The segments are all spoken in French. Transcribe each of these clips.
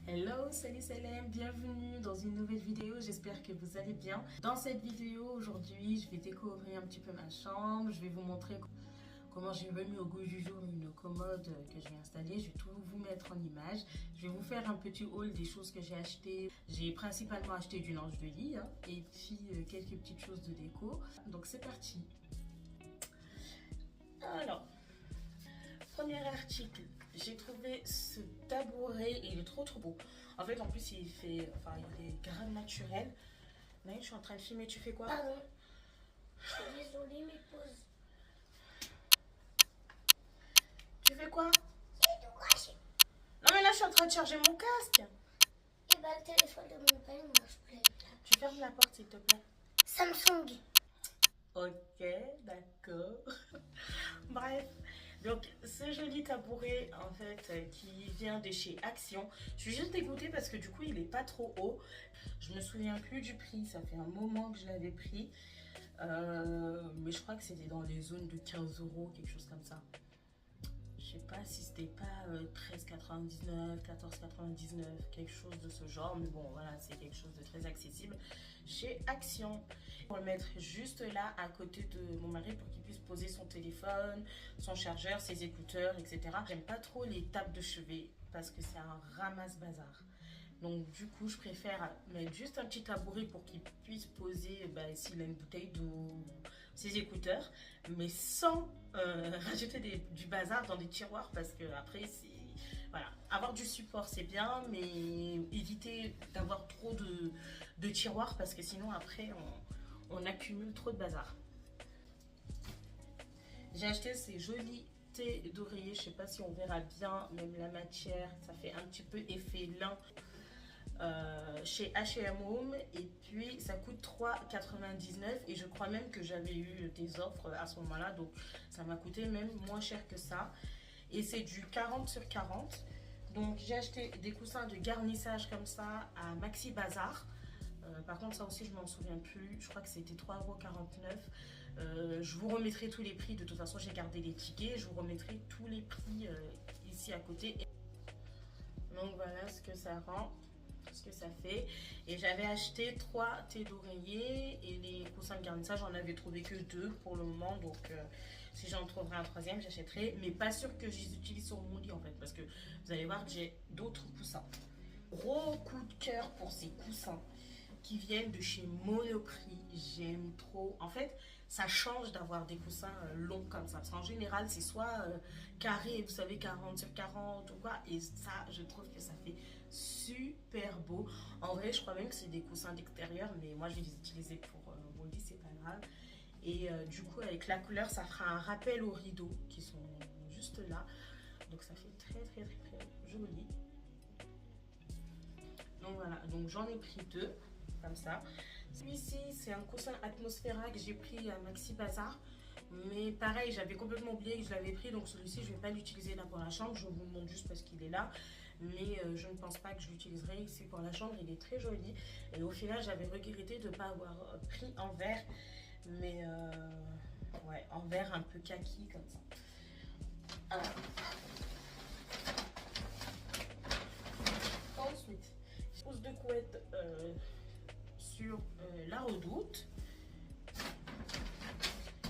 Hello, salut Salem, bienvenue dans une nouvelle vidéo, j'espère que vous allez bien. Dans cette vidéo aujourd'hui, je vais décorer un petit peu ma chambre, je vais vous montrer comment j'ai remis au goût du jour une commode que je vais installer. Je vais tout vous mettre en image. Je vais vous faire un petit haul des choses que j'ai achetées. J'ai principalement acheté du linge de lit et puis quelques petites choses de déco. Donc c'est parti. Alors, premier article. J'ai trouvé ce tabouret et il est trop beau. En fait, en plus, il est grave naturel. Là, je suis en train de filmer. Tu fais quoi? Pardon. Je suis désolée, mais pause. Tu fais quoi? J'ai tout craché. Non, mais là, je suis en train de charger mon casque. Et bah, le téléphone de mon père ne marche plus. Tu fermes la porte, s'il te plaît. Samsung. Ok, d'accord. Bref. Donc, ce joli tabouret, en fait, qui vient de chez Action. Je suis juste dégoûtée parce que du coup, il n'est pas trop haut. Je me souviens plus du prix. Ça fait un moment que je l'avais pris. Mais je crois que c'était dans les zones de 15 €, quelque chose comme ça. Je sais pas si c'était pas 13,99, 14,99, quelque chose de ce genre. Mais bon, voilà, c'est quelque chose de très accessible chez Action. Pour le mettre juste là à côté de mon mari pour qu'il puisse poser son téléphone, son chargeur, ses écouteurs, etc. J'aime pas trop les tables de chevet parce que c'est un ramasse-bazar. Donc du coup, je préfère mettre juste un petit tabouret pour qu'il puisse poser s'il a une bouteille d'eau, ses écouteurs, mais sans rajouter du bazar dans des tiroirs parce que après c'est... Voilà, avoir du support c'est bien, mais éviter d'avoir trop de tiroirs parce que sinon après on accumule trop de bazar. J'ai acheté ces jolis thés d'oreiller, je sais pas si on verra bien, même la matière, ça fait un petit peu effet lin. Chez H&M Home et puis ça coûte 3,99 et je crois même que j'avais eu des offres à ce moment là, donc ça m'a coûté même moins cher que ça et c'est du 40 sur 40. Donc j'ai acheté des coussins de garnissage comme ça à Maxi Bazar. Par contre ça aussi je m'en souviens plus, je crois que c'était 3,49 €. Je vous remettrai tous les prix, de toute façon j'ai gardé les tickets, je vous remettrai tous les prix ici à côté. Donc voilà ce que ça rend, ce que ça fait. Et j'avais acheté 3 thés d'oreiller et les coussins de garnissage j'en avais trouvé que 2 pour le moment, donc si j'en trouverai un troisième j'achèterai, mais pas sûr que je les utilise sur mon lit en fait parce que vous allez voir que j'ai d'autres coussins. Gros coup de cœur pour ces coussins qui viennent de chez Monoprix, j'aime trop. En fait ça change d'avoir des coussins longs comme ça parce qu'en général c'est soit carré, vous savez, 40 sur 40 ou quoi, et ça je trouve que ça fait super beau. En vrai je crois même que c'est des coussins d'extérieur, mais moi je vais les utiliser pour mon lit, c'est pas grave. Et du coup avec la couleur ça fera un rappel aux rideaux qui sont juste là, donc ça fait très joli. Donc voilà, donc j'en ai pris 2 comme ça. Celui-ci c'est un coussin Atmosphera que j'ai pris à Maxi Bazar, mais pareil j'avais complètement oublié que je l'avais pris, donc celui-ci je vais pas l'utiliser là pour la chambre, je vous le montre juste parce qu'il est là, mais je ne pense pas que je l'utiliserai ici pour la chambre. Il est très joli et au final j'avais regretté de ne pas avoir pris en vert, mais ouais, en vert un peu kaki comme ça. Alors. Ensuite, pose de couette sur la Redoute.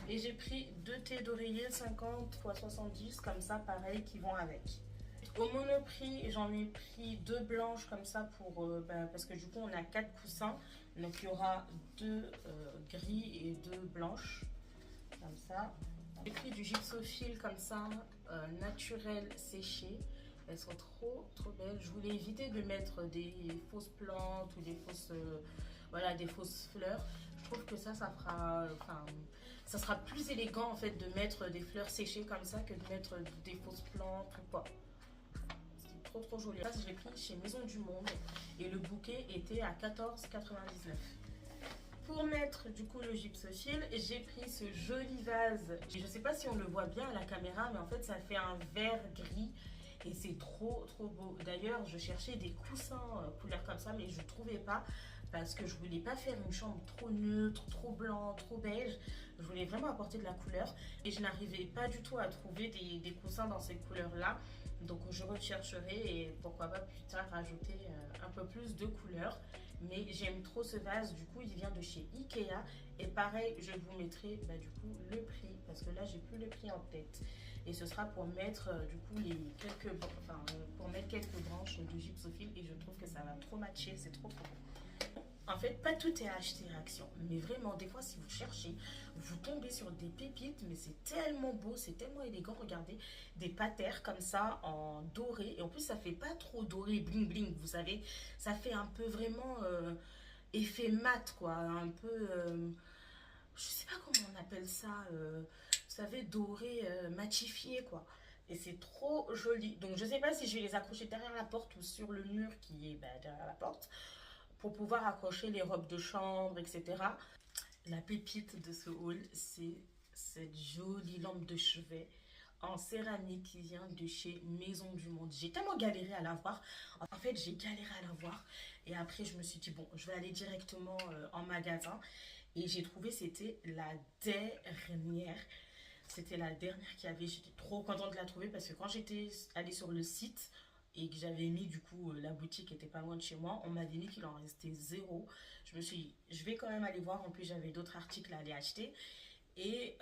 Et j'ai pris 2 thés d'oreiller 50 x 70 comme ça, pareil, qui vont avec. Au Monoprix, j'en ai pris 2 blanches comme ça pour parce que du coup on a 4 coussins, donc il y aura 2 gris et 2 blanches comme ça. J'ai pris du gypsophile comme ça, naturel séché. Elles sont trop belles. Je voulais éviter de mettre des fausses plantes ou des fausses voilà, des fausses fleurs. Je trouve que ça fera ça sera plus élégant en fait de mettre des fleurs séchées comme ça que de mettre des fausses plantes ou quoi. C'est trop joli. Ça je l'ai pris chez Maison du Monde et le bouquet était à 14,99 €. Pour mettre du coup le gypsophile, j'ai pris ce joli vase. Je ne sais pas si on le voit bien à la caméra, mais en fait ça fait un vert gris et c'est trop beau. D'ailleurs je cherchais des coussins couleur comme ça, mais je ne trouvais pas parce que je voulais pas faire une chambre trop neutre, trop blanc, trop beige. Je voulais vraiment apporter de la couleur et je n'arrivais pas du tout à trouver des coussins dans ces couleurs là. Donc je rechercherai et pourquoi pas plus tard rajouter un peu plus de couleurs. Mais j'aime trop ce vase, du coup il vient de chez Ikea. Et pareil, je vous mettrai du coup le prix, parce que là j'ai plus le prix en tête. Et ce sera pour mettre du coup pour mettre quelques branches de gypsophile. Et je trouve que ça va trop matcher, c'est trop beau. En fait, pas tout est à acheter Action, mais vraiment, des fois, si vous cherchez, vous tombez sur des pépites, mais c'est tellement beau, c'est tellement élégant. Regardez, des patères comme ça en doré, et en plus, ça fait pas trop doré, bling bling, vous savez, ça fait un peu vraiment effet mat, quoi, un peu, je sais pas comment on appelle ça, vous savez, doré, matifié, quoi. Et c'est trop joli. Donc, je sais pas si je vais les accrocher derrière la porte ou sur le mur qui est derrière la porte, pour pouvoir accrocher les robes de chambre, etc. La pépite de ce haul, c'est cette jolie lampe de chevet en céramique qui vient de chez Maison du Monde. J'ai tellement galéré à l'avoir. En fait, j'ai galéré à l'avoir. Et après, je me suis dit, bon, je vais aller directement en magasin. Et j'ai trouvé, c'était la dernière. C'était la dernière qu'il y avait. J'étais trop contente de la trouver parce que quand j'étais allée sur le site et que j'avais mis, du coup, la boutique était pas loin de chez moi, on m'avait dit qu'il en restait 0. Je me suis dit, je vais quand même aller voir. En plus, j'avais d'autres articles à aller acheter. Et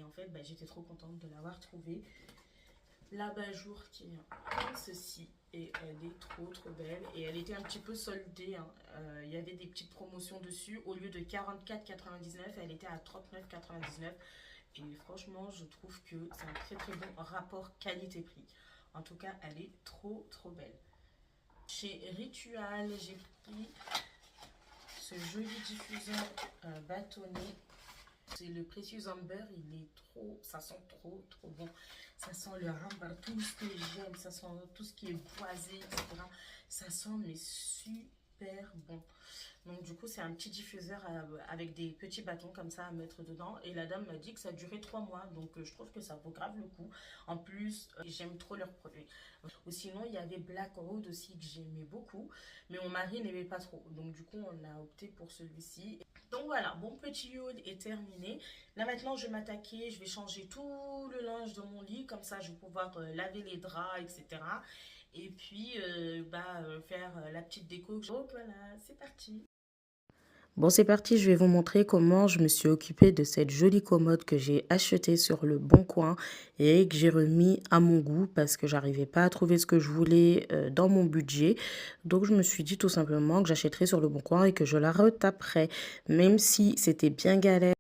en fait, j'étais trop contente de l'avoir trouvé. L'abat-jour qui vient comme ceci. Et elle est trop belle. Et elle était un petit peu soldée. Il y avait des petites promotions dessus. Au lieu de 44,99, elle était à 39,99. Et franchement, je trouve que c'est un très bon rapport qualité-prix. En tout cas, elle est trop belle. Chez Ritual, j'ai pris ce joli diffuseur bâtonnet. C'est le Precious Amber. Il est ça sent trop bon. Ça sent le amber, tout ce que j'aime. Ça sent tout ce qui est boisé, etc. Ça sent mais super bon. Donc du coup, c'est un petit diffuseur avec des petits bâtons comme ça à mettre dedans. Et la dame m'a dit que ça durait 3 mois. Donc je trouve que ça vaut grave le coup. En plus, j'aime trop leurs produits. Ou sinon, il y avait Black Road aussi que j'aimais beaucoup. Mais mon mari n'aimait pas trop. Donc du coup, on a opté pour celui-ci. Donc voilà, mon petit haul est terminé. Là maintenant, je vais m'attaquer. Je vais changer tout le linge de mon lit. Comme ça, je vais pouvoir laver les draps, etc. Et puis faire la petite déco. Donc voilà, c'est parti. Bon, c'est parti, je vais vous montrer comment je me suis occupée de cette jolie commode que j'ai achetée sur le Bon Coin et que j'ai remis à mon goût parce que j'arrivais pas à trouver ce que je voulais dans mon budget. Donc, je me suis dit tout simplement que j'achèterais sur le Bon Coin et que je la retaperais, même si c'était bien galère.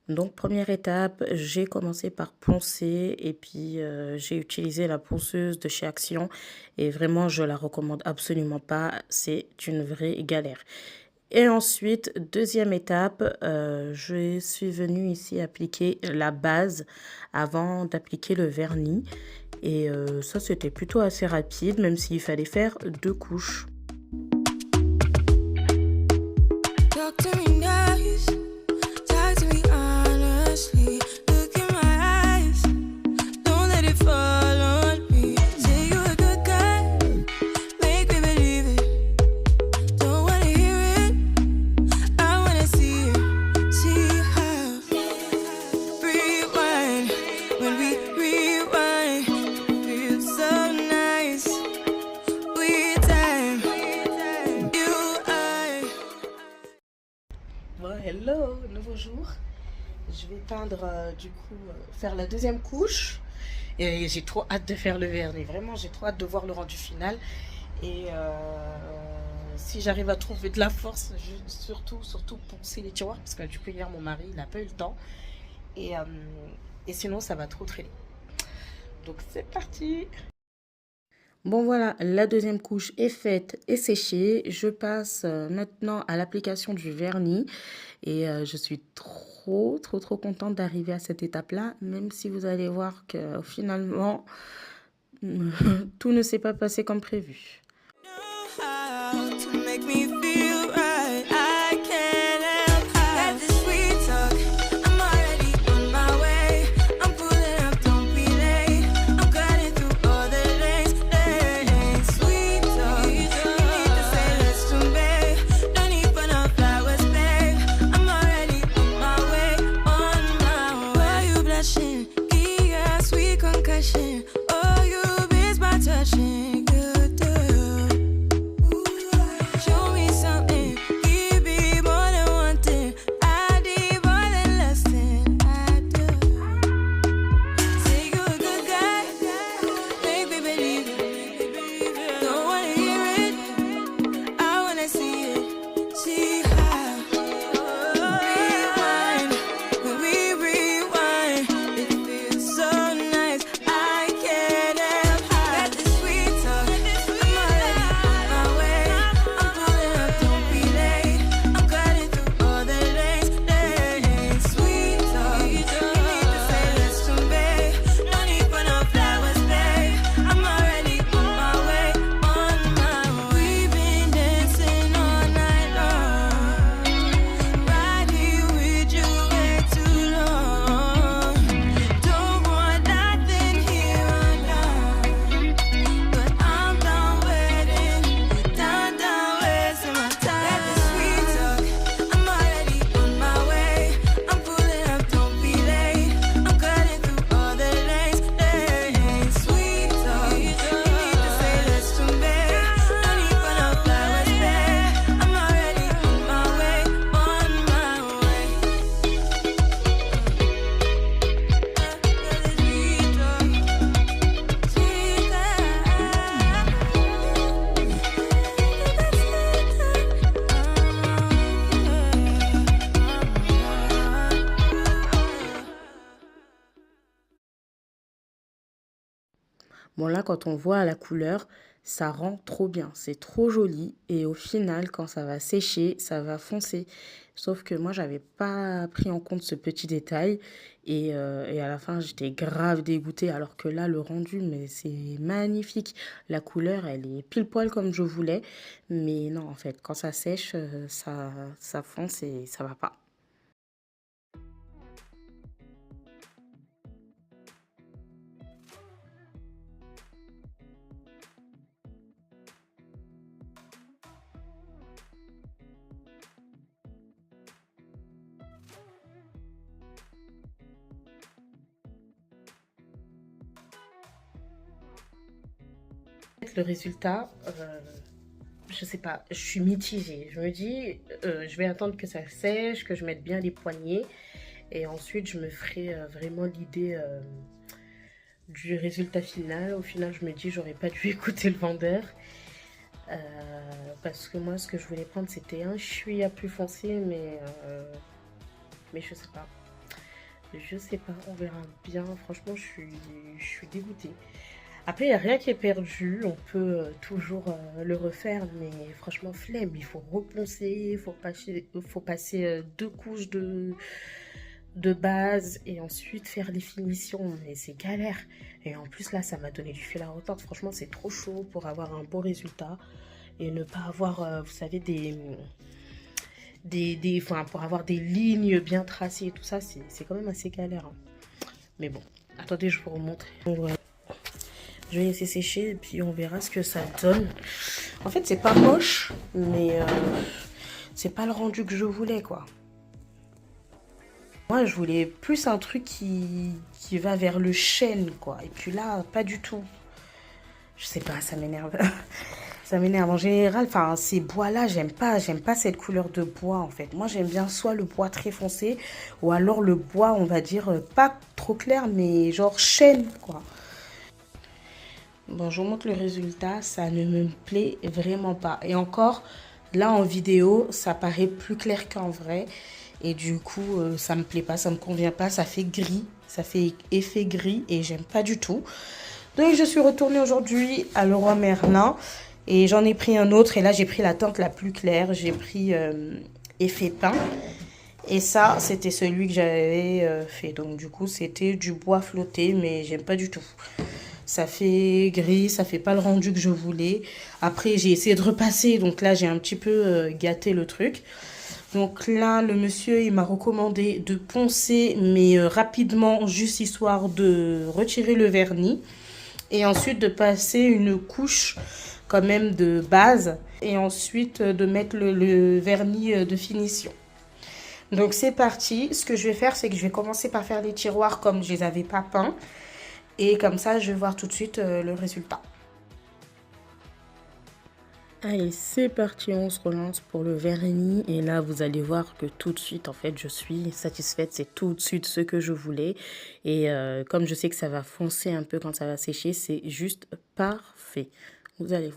Donc, première étape, j'ai commencé par poncer et puis j'ai utilisé la ponceuse de chez Action et vraiment, je la recommande absolument pas, c'est une vraie galère. Et ensuite, deuxième étape, je suis venue ici appliquer la base avant d'appliquer le vernis. Et ça, c'était plutôt assez rapide, même s'il fallait faire 2 couches. Hello, nouveau jour. Je vais peindre, du coup, faire la deuxième couche. Et j'ai trop hâte de faire le vernis. Vraiment, j'ai trop hâte de voir le rendu final. Et si j'arrive à trouver de la force, surtout poncer les tiroirs. Parce que du coup, hier, mon mari, il n'a pas eu le temps. Et sinon, ça va trop traîner. Donc, c'est parti. Bon voilà, la deuxième couche est faite et séchée. Je passe maintenant à l'application du vernis et je suis trop contente d'arriver à cette étape-là, même si vous allez voir que finalement, tout ne s'est pas passé comme prévu. Oh, you Bon là, quand on voit la couleur, ça rend trop bien. C'est trop joli. Et au final, quand ça va sécher, ça va foncer. Sauf que moi, j'avais pas pris en compte ce petit détail. Et à la fin, j'étais grave dégoûtée. Alors que là, le rendu, mais c'est magnifique. La couleur, elle est pile poil comme je voulais. Mais non, en fait, quand ça sèche, ça fonce et ça va pas. Le résultat, je sais pas, je suis mitigée. Je me dis, je vais attendre que ça sèche, que je mette bien les poignées. Et ensuite, je me ferai vraiment l'idée du résultat final. Au final, je me dis, j'aurais pas dû écouter le vendeur. Euh, Parce que moi, ce que je voulais prendre, c'était un chui à plus foncé, mais je sais pas. Je sais pas, on verra bien. Franchement, je suis dégoûtée. Après, il n'y a rien qui est perdu. On peut toujours le refaire, mais franchement, flemme. Il faut reponcer, faut passer deux couches de base et ensuite faire les finitions. Mais c'est galère. Et en plus, là, ça m'a donné du fil à retordre. Franchement, c'est trop chaud pour avoir un bon résultat et ne pas avoir, vous savez, enfin, pour avoir des lignes bien tracées et tout ça, c'est quand même assez galère, hein. Mais bon, attendez, je vous remontre. Donc, voilà. Je vais laisser sécher et puis on verra ce que ça donne. En fait, c'est pas moche, mais c'est pas le rendu que je voulais, quoi. Moi, je voulais plus un truc qui va vers le chêne, quoi. Et puis là, pas du tout. Je sais pas, ça m'énerve. Ça m'énerve. En général, enfin, ces bois-là, j'aime pas cette couleur de bois, en fait. Moi, j'aime bien soit le bois très foncé, ou alors le bois, on va dire, pas trop clair, mais genre chêne, quoi. Bon, je vous montre le résultat, ça ne me plaît vraiment pas. Et encore, là en vidéo, ça paraît plus clair qu'en vrai. Et du coup, ça me plaît pas, ça me convient pas, ça fait gris, ça fait effet gris et j'aime pas du tout. Donc je suis retournée aujourd'hui à Leroy Merlin et j'en ai pris un autre. Et là, j'ai pris la teinte la plus claire, j'ai pris effet peint. Et ça, c'était celui que j'avais fait. Donc du coup, c'était du bois flotté, mais j'aime pas du tout. Ça fait gris, ça fait pas le rendu que je voulais. Après, j'ai essayé de repasser, donc là, j'ai un petit peu gâté le truc. Donc là, le monsieur, il m'a recommandé de poncer, mais rapidement, juste histoire de retirer le vernis. Et ensuite, de passer une couche quand même de base. Et ensuite, de mettre le vernis de finition. Donc c'est parti. Ce que je vais faire, c'est que je vais commencer par faire les tiroirs comme je les avais pas peints. Et comme ça, je vais voir tout de suite le résultat. Allez, c'est parti, on se relance pour le vernis. Et là, vous allez voir que tout de suite, en fait, je suis satisfaite. C'est tout de suite ce que je voulais. Et comme je sais que ça va foncer un peu quand ça va sécher, c'est juste parfait. Vous allez voir.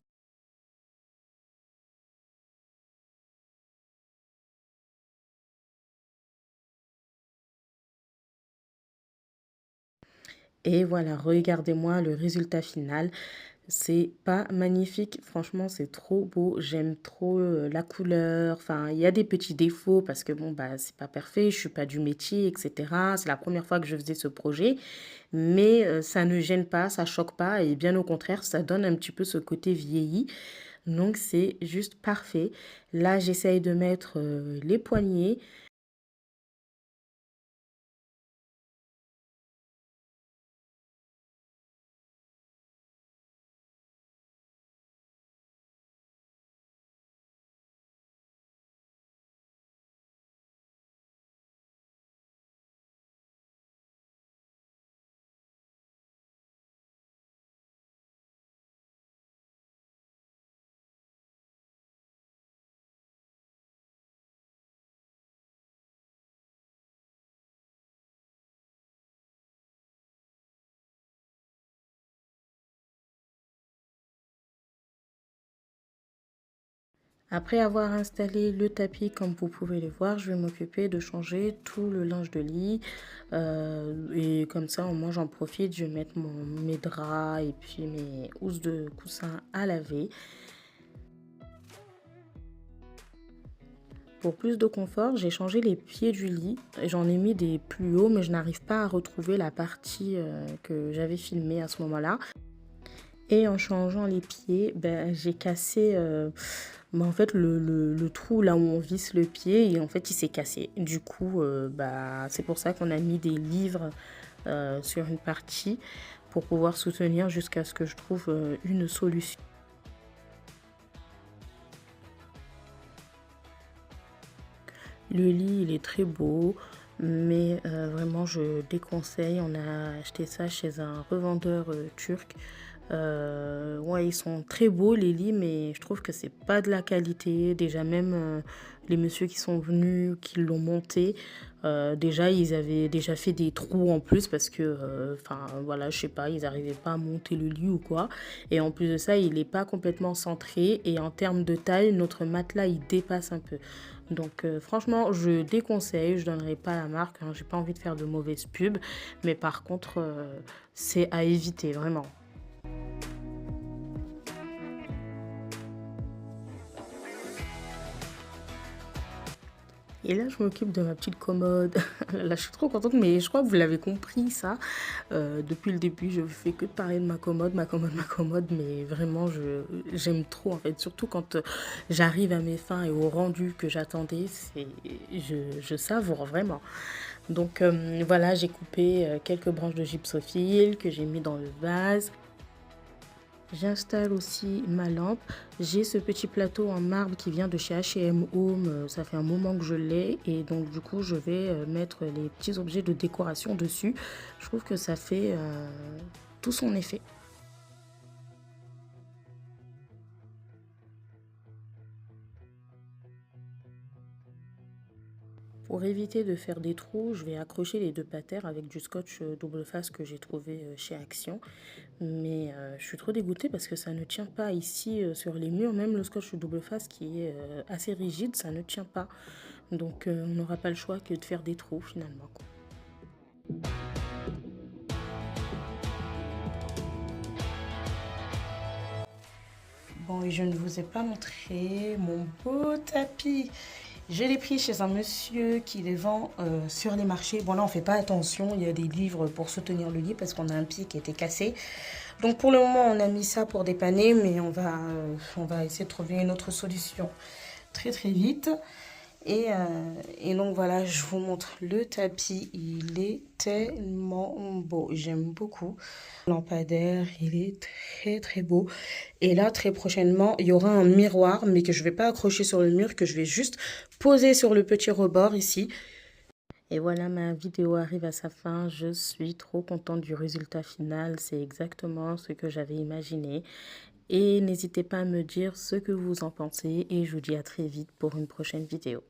Et voilà, regardez-moi le résultat final. C'est pas magnifique, franchement, c'est trop beau. J'aime trop la couleur. Enfin, il y a des petits défauts parce que bon, bah, c'est pas parfait. Je suis pas du métier, etc. C'est la première fois que je faisais ce projet, mais ça ne gêne pas, ça choque pas et bien au contraire, ça donne un petit peu ce côté vieilli. Donc, c'est juste parfait. Là, j'essaye de mettre les poignées. Après avoir installé le tapis, comme vous pouvez le voir, je vais m'occuper de changer tout le linge de lit. Et comme ça, au moins, j'en profite. Je vais mettre mes draps et puis mes housses de coussin à laver. Pour plus de confort, j'ai changé les pieds du lit. J'en ai mis des plus hauts, mais je n'arrive pas à retrouver la partie que j'avais filmée à ce moment-là. Et en changeant les pieds, j'ai cassé en fait, le trou là où on visse le pied, et en fait il s'est cassé. Du coup, c'est pour ça qu'on a mis des livres sur une partie pour pouvoir soutenir jusqu'à ce que je trouve une solution. Le lit, il est très beau, mais vraiment, je déconseille. On a acheté ça chez un revendeur turc. Ouais, ils sont très beaux les lits, mais je trouve que c'est pas de la qualité. Déjà, même les messieurs qui sont venus, qui l'ont monté, déjà, ils avaient déjà fait des trous en plus parce que, voilà, je sais pas, ils n'arrivaient pas à monter le lit ou quoi. Et en plus de ça, il n'est pas complètement centré. Et en termes de taille, notre matelas, il dépasse un peu. Donc franchement, je déconseille, je donnerai pas la marque, hein, j'ai pas envie de faire de mauvaises pubs, mais par contre, c'est à éviter vraiment. Et là, je m'occupe de ma petite commode. Là, je suis trop contente, mais je crois que vous l'avez compris, ça. Depuis le début, je fais que parler de ma commode, ma commode, ma commode. Mais vraiment, j'aime trop, en fait. Surtout quand j'arrive à mes fins et au rendu que j'attendais, je savoure vraiment. Donc, voilà, j'ai coupé quelques branches de gypsophile que j'ai mis dans le vase. J'installe aussi ma lampe. J'ai ce petit plateau en marbre qui vient de chez H&M Home. Ça fait un moment que je l'ai. Et donc, du coup, je vais mettre les petits objets de décoration dessus. Je trouve que ça fait tout son effet. Pour éviter de faire des trous, je vais accrocher les deux patères avec du scotch double face que j'ai trouvé chez Action. Mais je suis trop dégoûtée parce que ça ne tient pas ici sur les murs. Même le scotch double face qui est assez rigide, ça ne tient pas. Donc on n'aura pas le choix que de faire des trous finalement. Bon, et je ne vous ai pas montré mon beau tapis. Je l'ai pris chez un monsieur qui les vend sur les marchés. Bon, là, on ne fait pas attention. Il y a des livres pour soutenir le lit parce qu'on a un pied qui était cassé. Donc, pour le moment, on a mis ça pour dépanner, mais on va essayer de trouver une autre solution très, très vite. Et donc, voilà, je vous montre le tapis. Il est tellement beau. J'aime beaucoup. Le lampadaire, il est très, très beau. Et là, très prochainement, il y aura un miroir, mais que je ne vais pas accrocher sur le mur, que je vais juste poser sur le petit rebord ici. Et voilà, ma vidéo arrive à sa fin. Je suis trop contente du résultat final. C'est exactement ce que j'avais imaginé. Et n'hésitez pas à me dire ce que vous en pensez. Et je vous dis à très vite pour une prochaine vidéo.